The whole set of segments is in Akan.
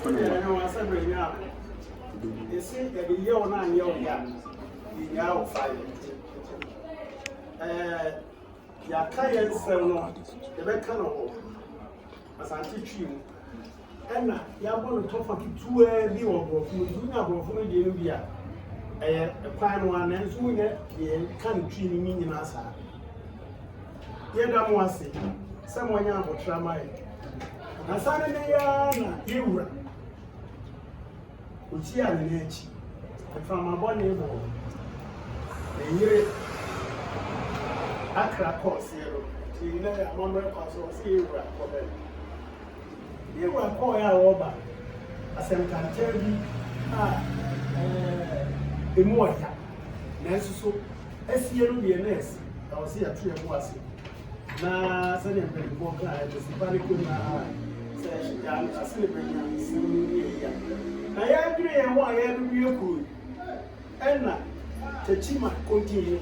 They say that the year or 9 year old now 5. K3se3 no, the better no. Asanteman. And you are going to talk about 2 years ago. You are going to be a prime one, and soon you can't treat me in Asa. You don't want to see someone you have a trauma. And suddenly, you were. Which you are in age. And from a bonny boy, a year Accra course, you know, a moment of you were calling over. As I can tell you, the more so, as you be a nurse, I will see a tree of was. Now, suddenly, more clients, the panic in my eye. Say, I'm celebrating. I agree and why I am real good. And Takyiman continue.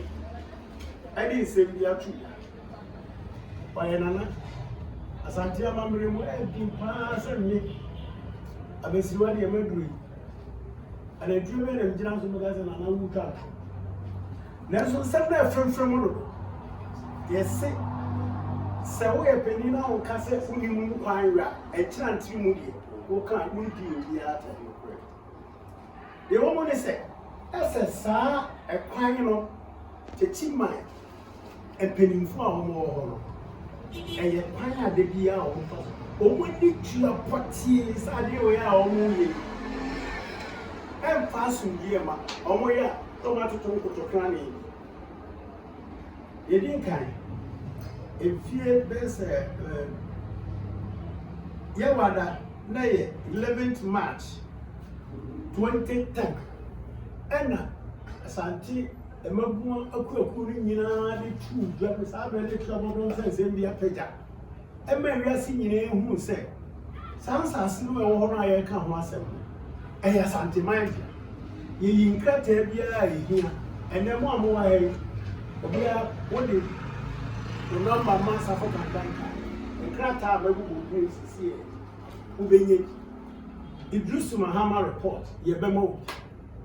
I didn't say we are true. By another, Asanteman removed been passing me. I was ready a memory. And I drew in and Johnson magazine and I would talk. Nelson said that from Mono. Yes, say, so we are penny now, Cassette, who knew a chance you movie, who can't move you the art. The woman said, as a sir, a crime Takyiman, a penny for more. And a pine de be out. Oh, when did you have parties? I do our movie. And fasten dear ma, oh, my, tomato to cranny. You didn't kind. If you best, Yawada, 11th March. 2010. Enna Asante Emabuan akuru nyina de tu dwa sa be le trouble sense em bia pagya. Ema wiase nyina ehu se. Sansas no e wo no aye ka ho asem. Eya Asanteman. Ye yinkrata bia ehia. Ene mo amo wa e. Obia wodi the number man safo kan banka. Nkrata abagu bu sisi e. Ubenye Idris Mahama report, ye bemo,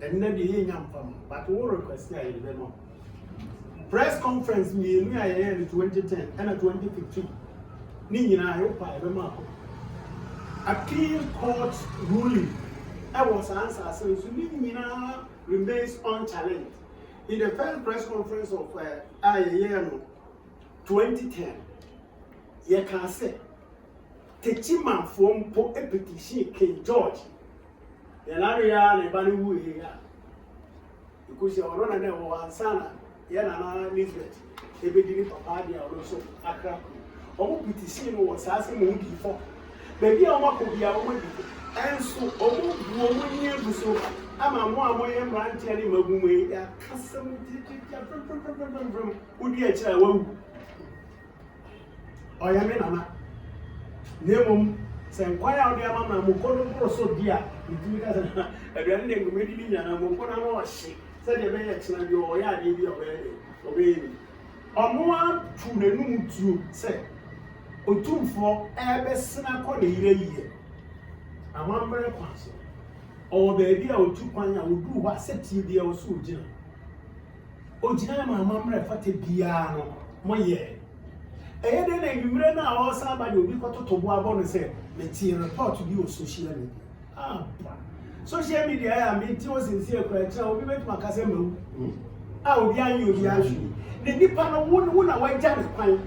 and then the young farm, but all request ye bemo. Press conference me in 2010 and 2015. Nina, I hope I remember. Appeal court ruling. I was answered, so Nina remains unchallenged. In the first press conference of Ay3 2010, ye can say. Takyiman from po a petition King George. The area never knew here. Because you are running there one son, Yana Elizabeth, a bit papa, they are also Accra. All petition was asking me before. Maybe I want to be a woman. And so, all woman years so, I'm a more brand telling me a custom would be a child. I am in Nemum, say, why are there, Mamma, Mukolo, so dear? Because a grand name of Medina and Mukona, she said, a very excellent, your yard, obey me. Or more to the room to say, O two for a best snap on a year. A one very council. Or the idea of 2 points I would do what set you there also, Jim. O Jama, Mamma, for the piano, my year. And then you ran out somebody will be got to Boabon and say, material report to be on social media. Ah, social media, I mean, it was sincere question. We went to my cousin. I will be you, the actually. The Nippon wouldn't white jam pine.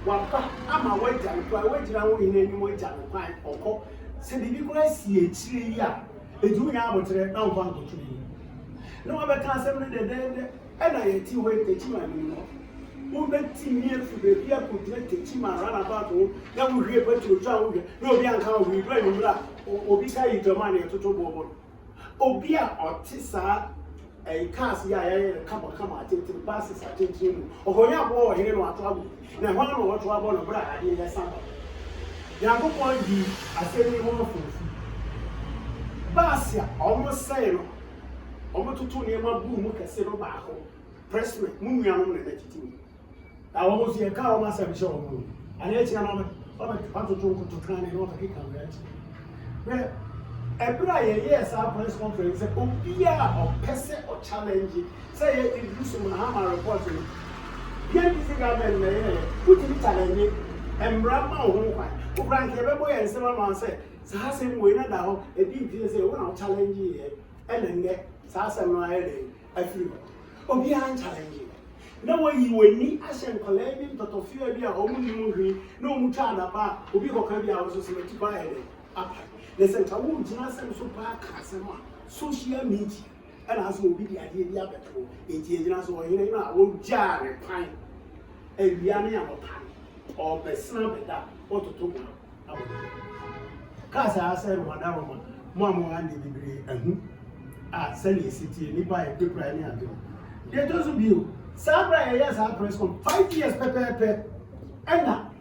One pack, I'm a white jam, I wait down in any white jam pine or cop. Said the people see a 3 year. They do now, but now one to 3. No other cousin, and I tea wait the team anymore. Movement team here for the beer could let the team run about home. Then we hear what you try. No, the uncle will be running black or be carried to money to Tobo. Obia or Tissa, a cast, come on, take the passes, I take him. Or when you are here, what trouble. Now, one or what trouble, brother, I didn't have something. Yango point B, I said, we want for Basia, almost say, almost to near my boom, can say no back home. Pressman, Munyan, and the I almost see a car myself show. And yet, I'm to talk to try and not a kick on that. Well, Every year, our press conference, Obia or Pesse or challenge, say it is Mahama reporting. Here is the government, put in challenge, and Brahma who rank every and someone said, Sassam winner now, a deep say, one challenge here, and then get Sassam I feel. Obia challenge. No way you will need Asian collecting, but of fear be a home, no mutada bar, Obi Hokabia was also to buy it. Listen, I won't just so bad customer, social media, and as will be the idea of it. It is not so in a won't jar a pine, a Viana or pine, or the snub that, or to talk about. Casa, I said, one hour, Mamma and the degree, and send a city, and buy a paper any other. There doesn't be Sabra, yes, I press from 5 years, Pepe, and now,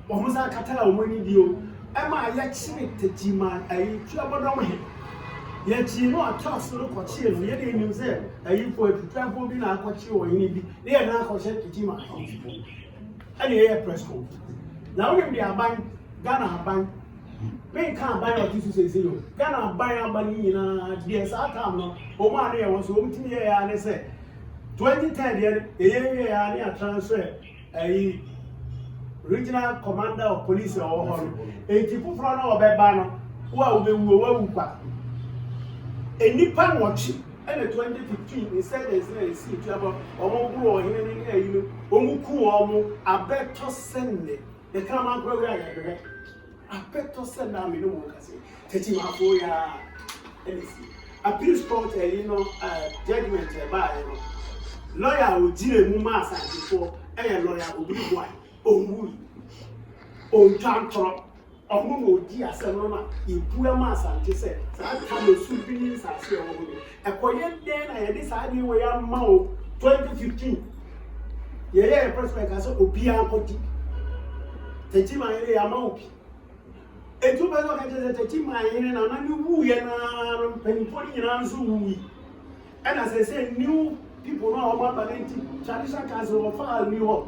almost a catala money deal. Emma Takyiman, Ay3 abodom yet you know a toss look or chill, yet in himself, for a travel being a coach or any they are now called Takyiman. And a press conference. Now, if they are buying Ghana bank, they can't buy what you say, Ghana buy a money in a DS Atam, Omania was home to me, and they said 2010, a year transfer a regional commander of police or a people from our Babano, who are the a Nippon watching, and in 2015, he said there's a sea trouble or won't grow in any Omuku, a better send the common program. I better send them in the work. Takyiman for ya, appeals court, judgment by lawyer will deal with Mumma before a lawyer will be white. On Tantra, or who dear Sanoma, in Puma Asante said, I come to souvenirs as your own. A quiet then I decided where I'm now 2015. Yeah, prospect as a Opia Poti. Takyiman Amauki. A 2 years Takyiman and a new woo and Peniponi and Zui. And as I said, new people know about Valenti, traditional castle of far New York.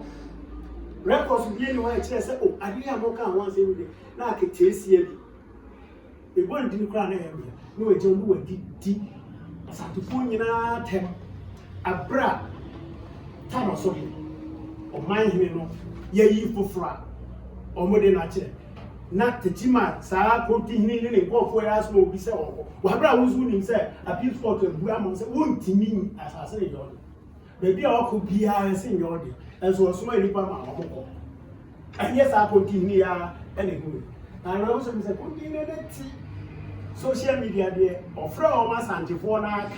Records will be anywhere. I say, oh, I didn't have more once every day. Now I can taste here. It won't do crown area. No, it don't do a deep. As I to phone in a tem. A bra. Time or something. Or mind him, no. Ye for fra. Or more than a chair. Not Takyiman, Sarah continuing in a walk where I smoke be so. Wabra was winning, sir. A beautiful to Bramon said, won't to me as I say, Jordan. Maybe I could be a senior. And so, so many people, and yes, I continue anyway. And I also say, continue social media there, or from us and for now.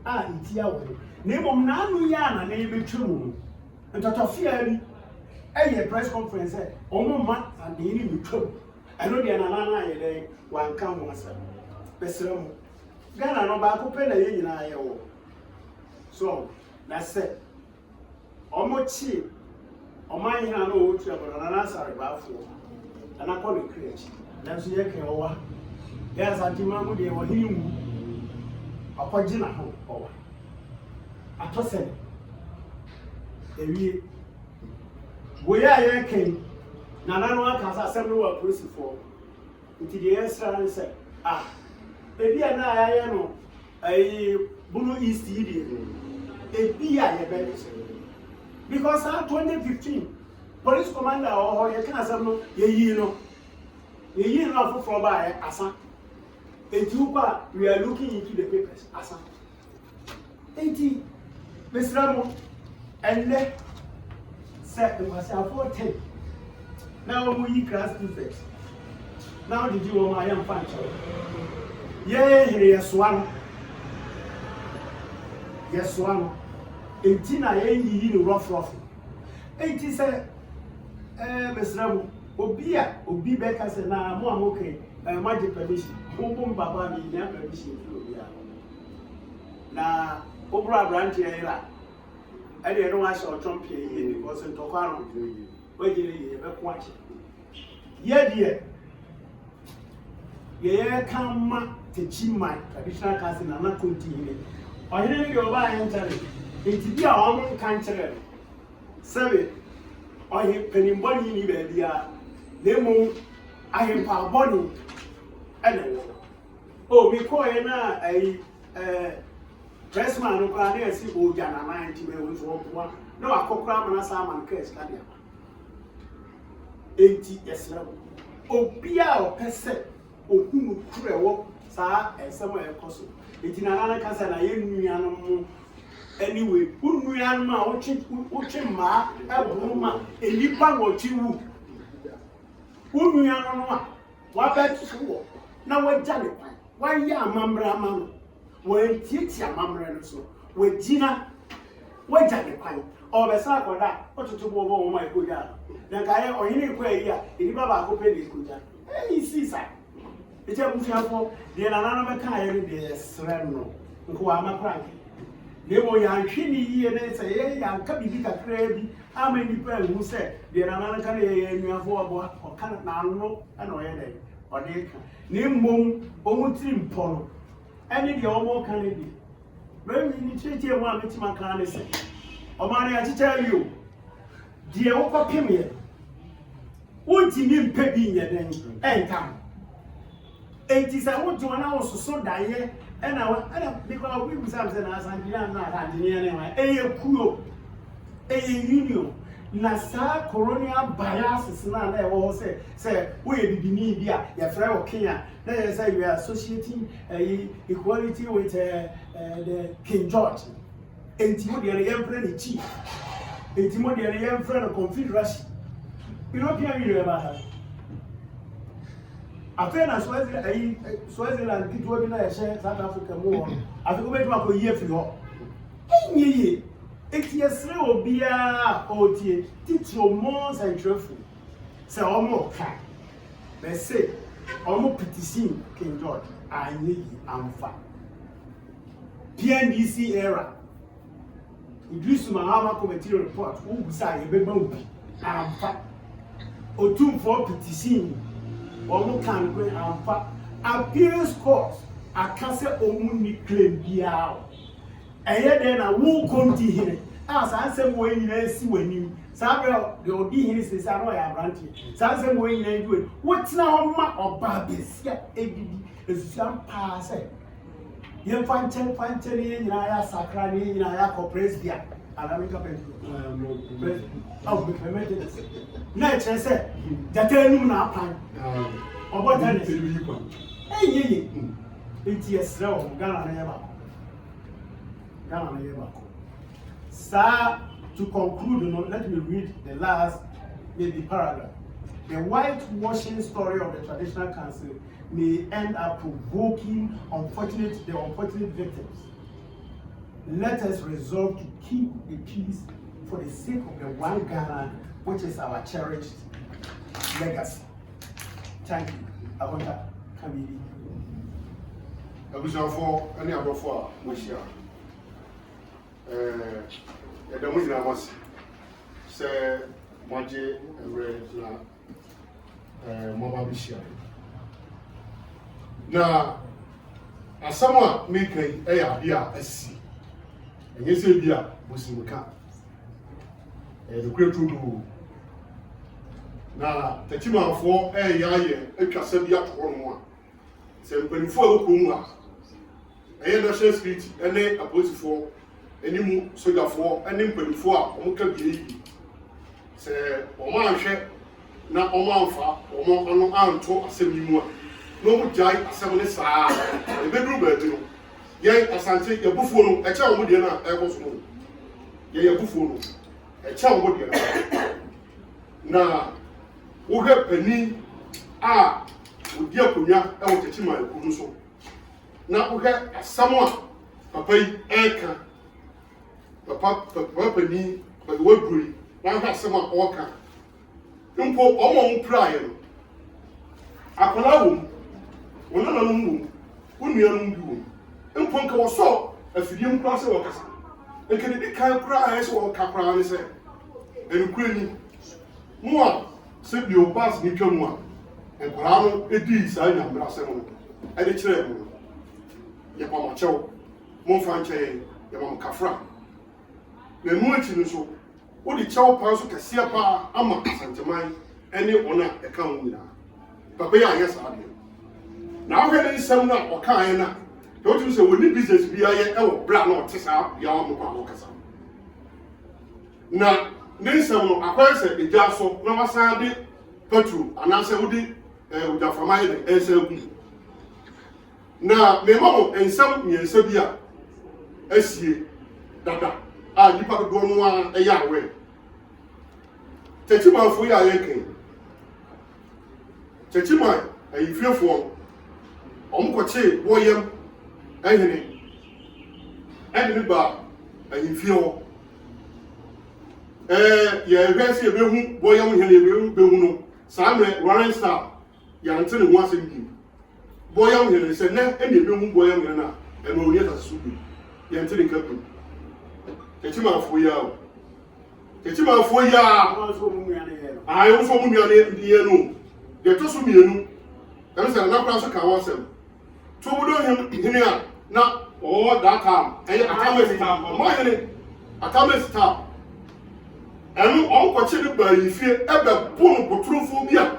It's your name of Nanu name true. And to fear a press conference, almost month and the enemy true. I know the Anana one come once. Pesum Ghana no back open a so that's it. Almost cheap. On my hand, I know what you have an answer about for. And I call it creation. That's the Yaka. Yes, Asanteman, they were him. A Pagina home. I told him, we are Yakin. Nana can assembly work for. Into the extra and said, maybe I know a Bunu East Indian. A beer, because 2015, police commander or you can assemble ye know for by Asa. We are looking into the papers. Asa 80 Miss Ramon and then said it was 410. Now we class 2 Now did you want my young punch? Yes, one. Yes, one. 18 I you rough. 80 said, Miss Ramu, Obi Becca said, now I'm okay. Magic permission. Boom, Baba, the young permission. Now, Obra Branch here. I didn't know I saw Trump here because in Tokaro, where you watch it. Yeah, dear. Come Takyiman, traditional cousin, and not continue. I didn't go by entering. It's be a woman country. 7. I have penny baby. They move. I am power body. And Oh, me call na pressman no kwa na si o jana 90 me we so one. No akokra mana sa man case ka dia. 80 yes na. Obia o pese ohunu kurewo sa esemo ekoso. Eti na nana kasa na ye nuanom anyway, unuanom a ochi ma ebruma enipa no chi wu. Unuanom a wa betu na wagya ne kwan. Why amamra man? When teach amamra no so. We jina wagya ne kwan. Obesa akoda otutu bo bo my koja. Na kaye ohine kwa yi a enipa ba ko pe ne koja. Eh sisa. Eche bufiafo de na nana be kan ye de sre no. Nko amakra. Nemo ya nhwini yie ne se ye ya nka bibi kakra bi ama nipa ehu se de na nana kan ye nuafo obo o kan na no na o ye de odeka ne mom omutiri mpono ene de omo kan ne bi when we ni cheche wa metima kan ne se o ma ne achicha yu de wo kopim ye wonti ni mpa bi nye den enka enti sa wo jo na wo soso daye ena because we be say na Asanteman na Asanteman ne wa eye kuo eye union na sa colonial biases na ewo say we bibini bia ya frɛ o Kenya na you say we are associating equality with the King George enti de yam frɛ the chief enti de yam frɛ the confederation European Union ba ha afena Swaziland kitwa bi na ya South Africa mo afiko betuma ko yie firi ho enyiye eti esre obia otie titro mo centrefu se omo ka be say omo petition King George anyi amfa PNDC era Idris Mahama committee report ubusa yebeba obi amfa otumfo petition omo kan kwe amfa appeals court akase omuni claim biao eye de na wo konti hire asansem wo nyina si wanim sabra de odi hire se sa no ya branti sansem wo nyina duwe wotina ho ma oba besia edidi esuam pa se ye fanchen ye nyina ya sakra ni nyina ya corporate dia alamika pentu oh be permitted na chese jatenum na apan obota ne eyeye enti esra o Ghana na yeba Sir, to conclude, let me read the last maybe paragraph. The whitewashing story of the traditional council may end up provoking the unfortunate victims. Let us resolve to keep the peace for the sake of the one Ghana, which is our cherished legacy. Thank you. Abonta Kamili. For any other for which the Muslim was say Maji and Mama Bishia. Now, as someone make a beer a sea, and you say beer was in the camp. The great rule. Now, Takyiman for a year, a Casabia to 1 Sempre for Kuma. A national street, and a police for. Any more soldier for any pen for Omuka say, Oman share, not Oman fa, Oman Anto, assembly more. No jai, assembly sa, a bedroom bedroom. Yea, Asante, a buffalo, a child with dinner, I was no. Yea, a buffalo, a child with dinner. Now, who have penny, would dear Punya, I will teach my Kunuso. Now, we have someone, Papa Eka. Papa ni but Woodbury, now have someone orca. Impo all prior. Apollo, one of them, Union, Imponka was so as the young class workers. And can it kind of cry as well, Capra, and say, and Queen, Moa, said your pass me come one, and Parano, it is I am Brassel, and the chair. Yapamacho, Monfanche, Yamam Cafra. The motion so what the child pass to Kasiapa, Ama, Asanteman, any honor account. Papa, yes, I do. na wo ne nsɛm na ɔkae na don't you say we need business bi aye e wo bra na ɔte saa ya wo kwa wo kasa na ne nsɛm no akɔyɛ sɛ egya so na wasan de petrol anase wo di ujafama ye enseku na me mamo ensam nyensa bi a asie dada a nipa do no a eya awe Takyiman fo ya yeken Takyiman ayifiefo omkoche boyem ehene edini ba ayifio ye hwese ebehu boyem hene ebehu no Samuel Warren Star yante ne ho asem bi boyam hene se na ene ebehu boyam hene na eno oni ata subi yante ne kapu Takyiman fo ya o Takyiman fo ya ayo fo mu nuane ye no de to so mienu em se na kra so ka wasem to bodo hene a na o that time atame star mo hene atame star enu onkoche ne ba yifie ebe bunu botrofo bia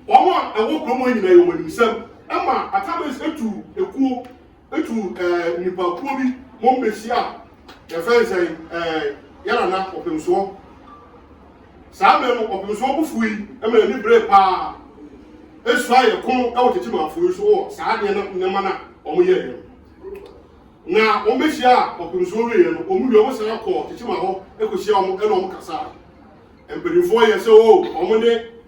omo ewo kromo nyina yo manisam ama atabes etu nipa kuo bi mo mesia e fense yara na opemso sabe no opemso bufui ema ni bre pa esua ye kon e wo Takyiman fo so saa de na mana omo ye na omesia opemso we no omu we wo se akọ Takyiman ho ekosia omo e no omo kasa empedifo ye se o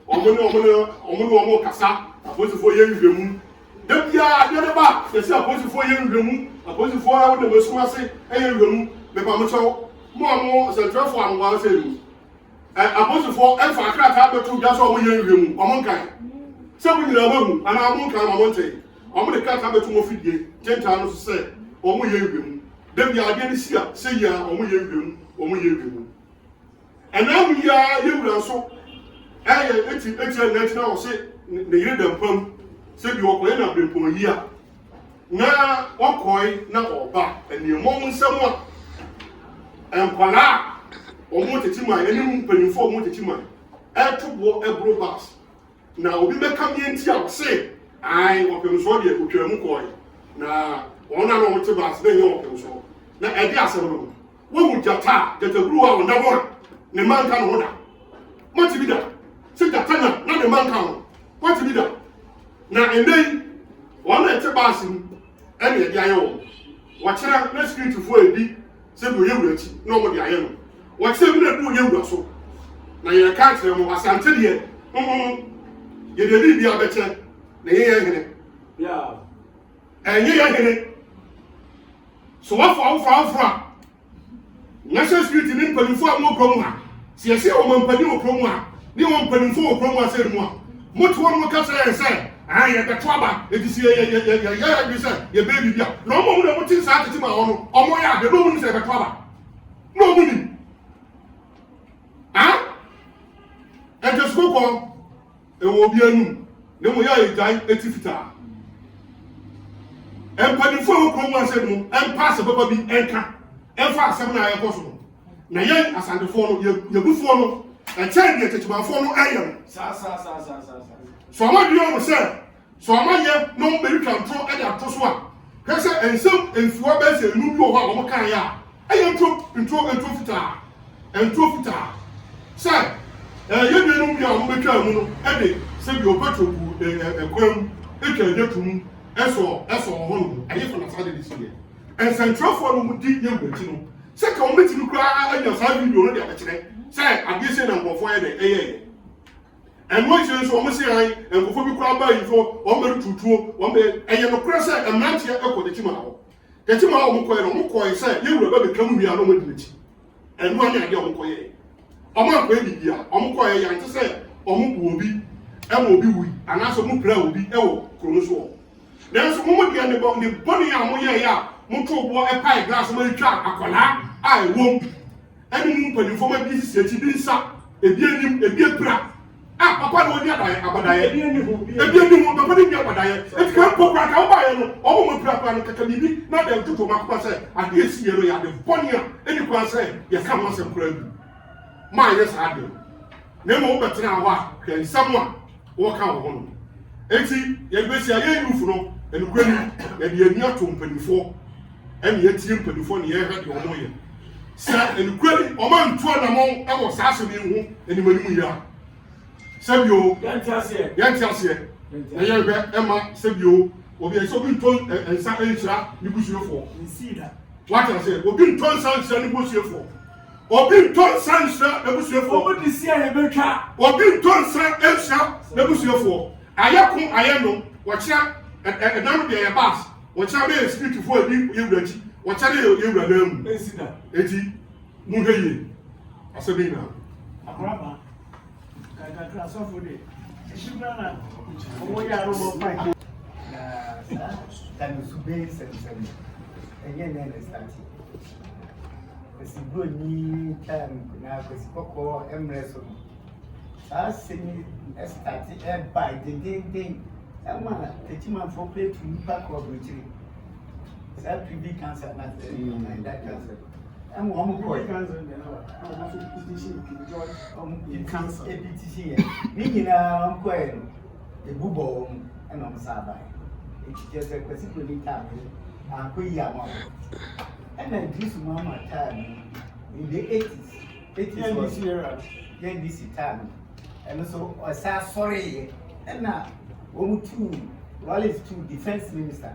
omo kasa aposifo ye nhwemu da bia de ba se se aposifo ye nhwemu aposifo a wo de mesuma se e ye nhwemu me pa mo chew mo central for am wa se lu aposifo e fa krata betu ja so omo ye nhwemu omo nkan se bu nyina mahu ana omo nkan omo nte omo de krata betu mo fidie tenta no so se omo ye nhwemu da bia de ni sia se ya omo ye nhwemu ana mu ya ye wura so eti na o se ne yire dampam se bi okoye na brempon yi a na okoye na oba eniemo nsam a enkwala omo Takyiman eni mpanifo omo Takyiman etubo ebrobas na obi meka mienti a o se ai opemso de otwamu koye na ona no wote bas be nye opemso na edi asem no wo hu jata bru a ona mo ne manka no hoda mati bida se jata na ne manka no mati bida na endei wona ete basim ene edi ayo wo kira na security fo edi se bi oyewurachi na omo di ayo no wo kira bi na du oyewura so na ye ka kire mo asante de ye de bi abeche na ye hene enye ye hene so wa fa national security ni mpanimfo a mo krom ha se yesi o mpanimfo krom ha ni o mpanimfo krom ha se mu a moto won ka se ye beto aba etisi ye bi se ye baby bia no mo na mo tin sa Takyiman ho no omo ya de no mo se beto aba no mo ni e just go ko e wo bi anu ne mo ya ejai etifita empanimfo krom ha se mu pass baba bi enka enfa asem na ye koso na ye asantefo no ye bufo no e chen de Takyimanfo no ayem sa so amadu mo se so amaye no be twantro e da to so a kese ensem enfuwa be se enu bi o ho a mo kan ya aye ntro fita se ye bi enu bi a mo betwa mu no e de se bi o petro bu ekwam e ka de tum eso ho no aye fo na sa de disiye en central for no mu di ye gwachi no se ka o metimi kura anya sa video no de abekire se agese na nkofo ye de eye and what you so almost say and before we crowd by for one very tutuo one be eye no kura say a man here e ko Takyiman ho Takyiman ho mo koy say ye wura be kam wi ano mo dinchi and one ade o mo koy o mo akwa bibia o mo koy ya nti say o mo bu obi e mo obi wi anaso mo pra obi e wo krono so then so mo dia ne boni a mo ye ya mo to bo e pie glass mo twa akola ai wom eni mo panimfo ma bi sisi bi nsa ebi enim ebi epra papa no dia abadaye ebi eni ho papa ni dia abadaye e kan pokra ka oba ye no obo mo pra no kaka bibi na dem tuto makwa say ade esi ye no ya de boni a eni kwa say ye ka mo asem kura bi ma ye sa ade na mo betra wa kan samwa wo ka wo no eti ye be sia ye youth no enkwani ye de ania to mpanifo ene ye tie mpanifo ne ye hwe de omo ye sa enkwani o ma nto na mo e wo sa so ne hu enimanimu ya sebio yantiase na ye hwe e ma sebio obi e so bi nto ensa enhira ni busuefo insida what I say obi nto ensa enhira ni busuefo obi nto ensa enhira na busuefo obi di sia ye betwa obi nto ensa enhira na busuefo ayako ayeno wɔkyɛ ɛdan de yɛ bas wɔkyɛ bɛ spirit fo ebi yewura akyi wɔkyɛ de yewura na mu insida eti mu hwɛ yie asɛbi na akraba kakra sɔfo de shibra na owo ya ro mo pai na sa tanu sube sensem enye na na start esi broni time na kwesi kokko emre so sa semi start e by den ama Takyiman for play to nipa coverage sa PV cancer na that cancer am wo ko cancer na na so petition ki joy cancer e petition ni nyina am ko e ebubo am na msa ba e just e kwesi broni time an ko yi ama and then this mama time in the 80s this era then this time and so sa sorry and na two Wallace two defense minister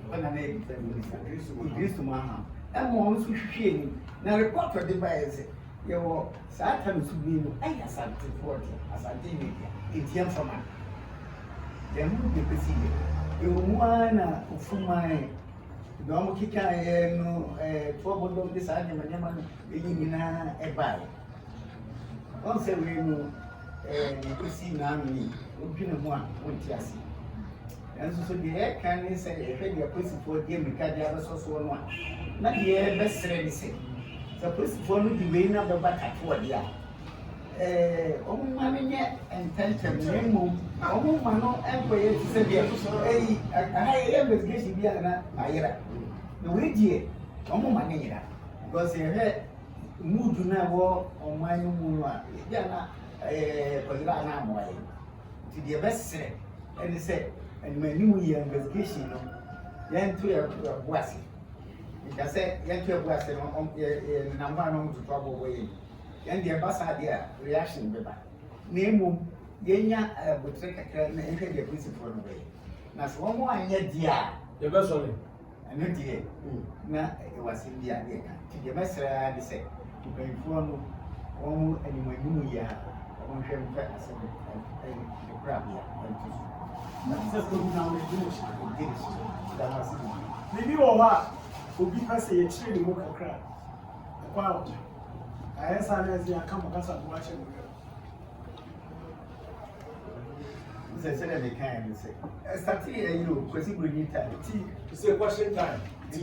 when I defense minister Idris Maha and more so hwehwe na report the by say you sa time to be no I asante for asante media etiam from dem be pesi you wana ufumai do mo kika no to bodo de sa nyama nyama no nyina e bai on say we no ni pesi na mi odwene ho a wonti ase enso so de kan ni se e hwe de pesi for de mi ka de abeso so no a na de be sere ni se so pesi for no di we na be ba ka to de a omo ma me nye intention ne mo omo ma no enko ye ti se de aha ye investigation bi ana ayira no we die omo ma ne yira because e hwe mood na wo omo anyu mu no a ya na kozira na amoye to the best and say and my new year investigation no yan to your boss because say yan to your boss no number no to trouble way yan the ambassador there reaction be ba nemu yenya botre kakra na enke the principal no way na so mo anya dia the best one and dia na e was in dia dey ka to the best dey say to pay for no omo animo new year on hwem fa asem the crab here and to just go down the finish that was maybe wa obi pese ye chire ni mo kakra kwa ayesa na ezi aka mo kasa bo ache mo say they can say start here you kwesi broni time it's a question time ti